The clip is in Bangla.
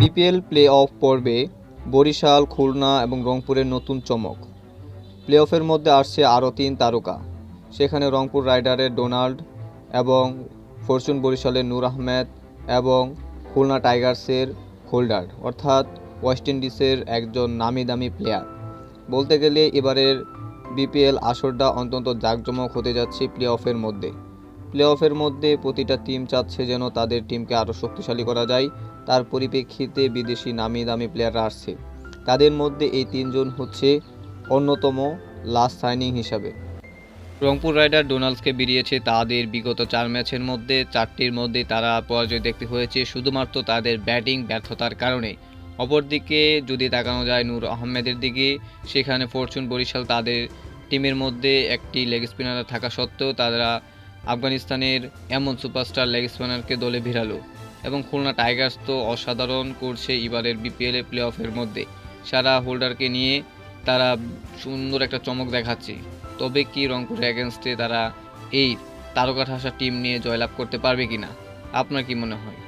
বিপিএল প্লে অফ পর্বে বরিশাল, খুলনা এবং রংপুরের নতুন চমক। প্লে অফের মধ্যে আসছে আরও ৩ তারকা। সেখানে রংপুর রাইডারের ডোনাল্ড এবং ফরচুন বরিশালের নূর আহমেদ এবং খুলনা টাইগার্সের হোল্ডার অর্থাৎ ওয়েস্ট ইন্ডিজের একজন নামি দামি প্লেয়ার। বলতে গেলে এবারের বিপিএল আসরটা অত্যন্ত জাঁকজমক হতে যাচ্ছে প্লে অফের মধ্যে প্রতিটা টিম চাচ্ছে যেন তাদের টিমকে আরও শক্তিশালী করা যায়। তার পরিপ্রেক্ষিতে বিদেশি নামি দামি প্লেয়াররা আসছে। তাদের মধ্যে এই ৩ জন হচ্ছে অন্যতম লাস্ট সাইনিং হিসাবে। রংপুর রাইডার ডোনাল্ডসকে বেরিয়েছে তাদের বিগত ৪ ম্যাচের মধ্যে ৪টির মধ্যে তারা পরাজয় দেখতে হয়েছে শুধুমাত্র তাদের ব্যাটিং ব্যর্থতার কারণে। অপরদিকে যদি তাকানো যায় নূর আহমেদের দিকে, সেখানে ফরচুন বরিশাল তাদের টিমের মধ্যে একটি লেগ স্পিনার থাকা সত্ত্বেও তারা আফগানিস্তানের এমন সুপারস্টার লেগ স্পিনারকে দলে ভিড়ালো। এবং খুলনা টাইগার্স তো অসাধারণ করছে এবারের বিপিএল প্লে অফের মধ্যে। সারা হোল্ডারকে নিয়ে তারা সুন্দর একটা চমক দেখাচ্ছে। তবে কি রংপুরের এগেনস্টে তারা এই তারকা ঠাসা টিম নিয়ে জয়লাভ করতে পারবে কিনা, আপনার কি মনে হয়?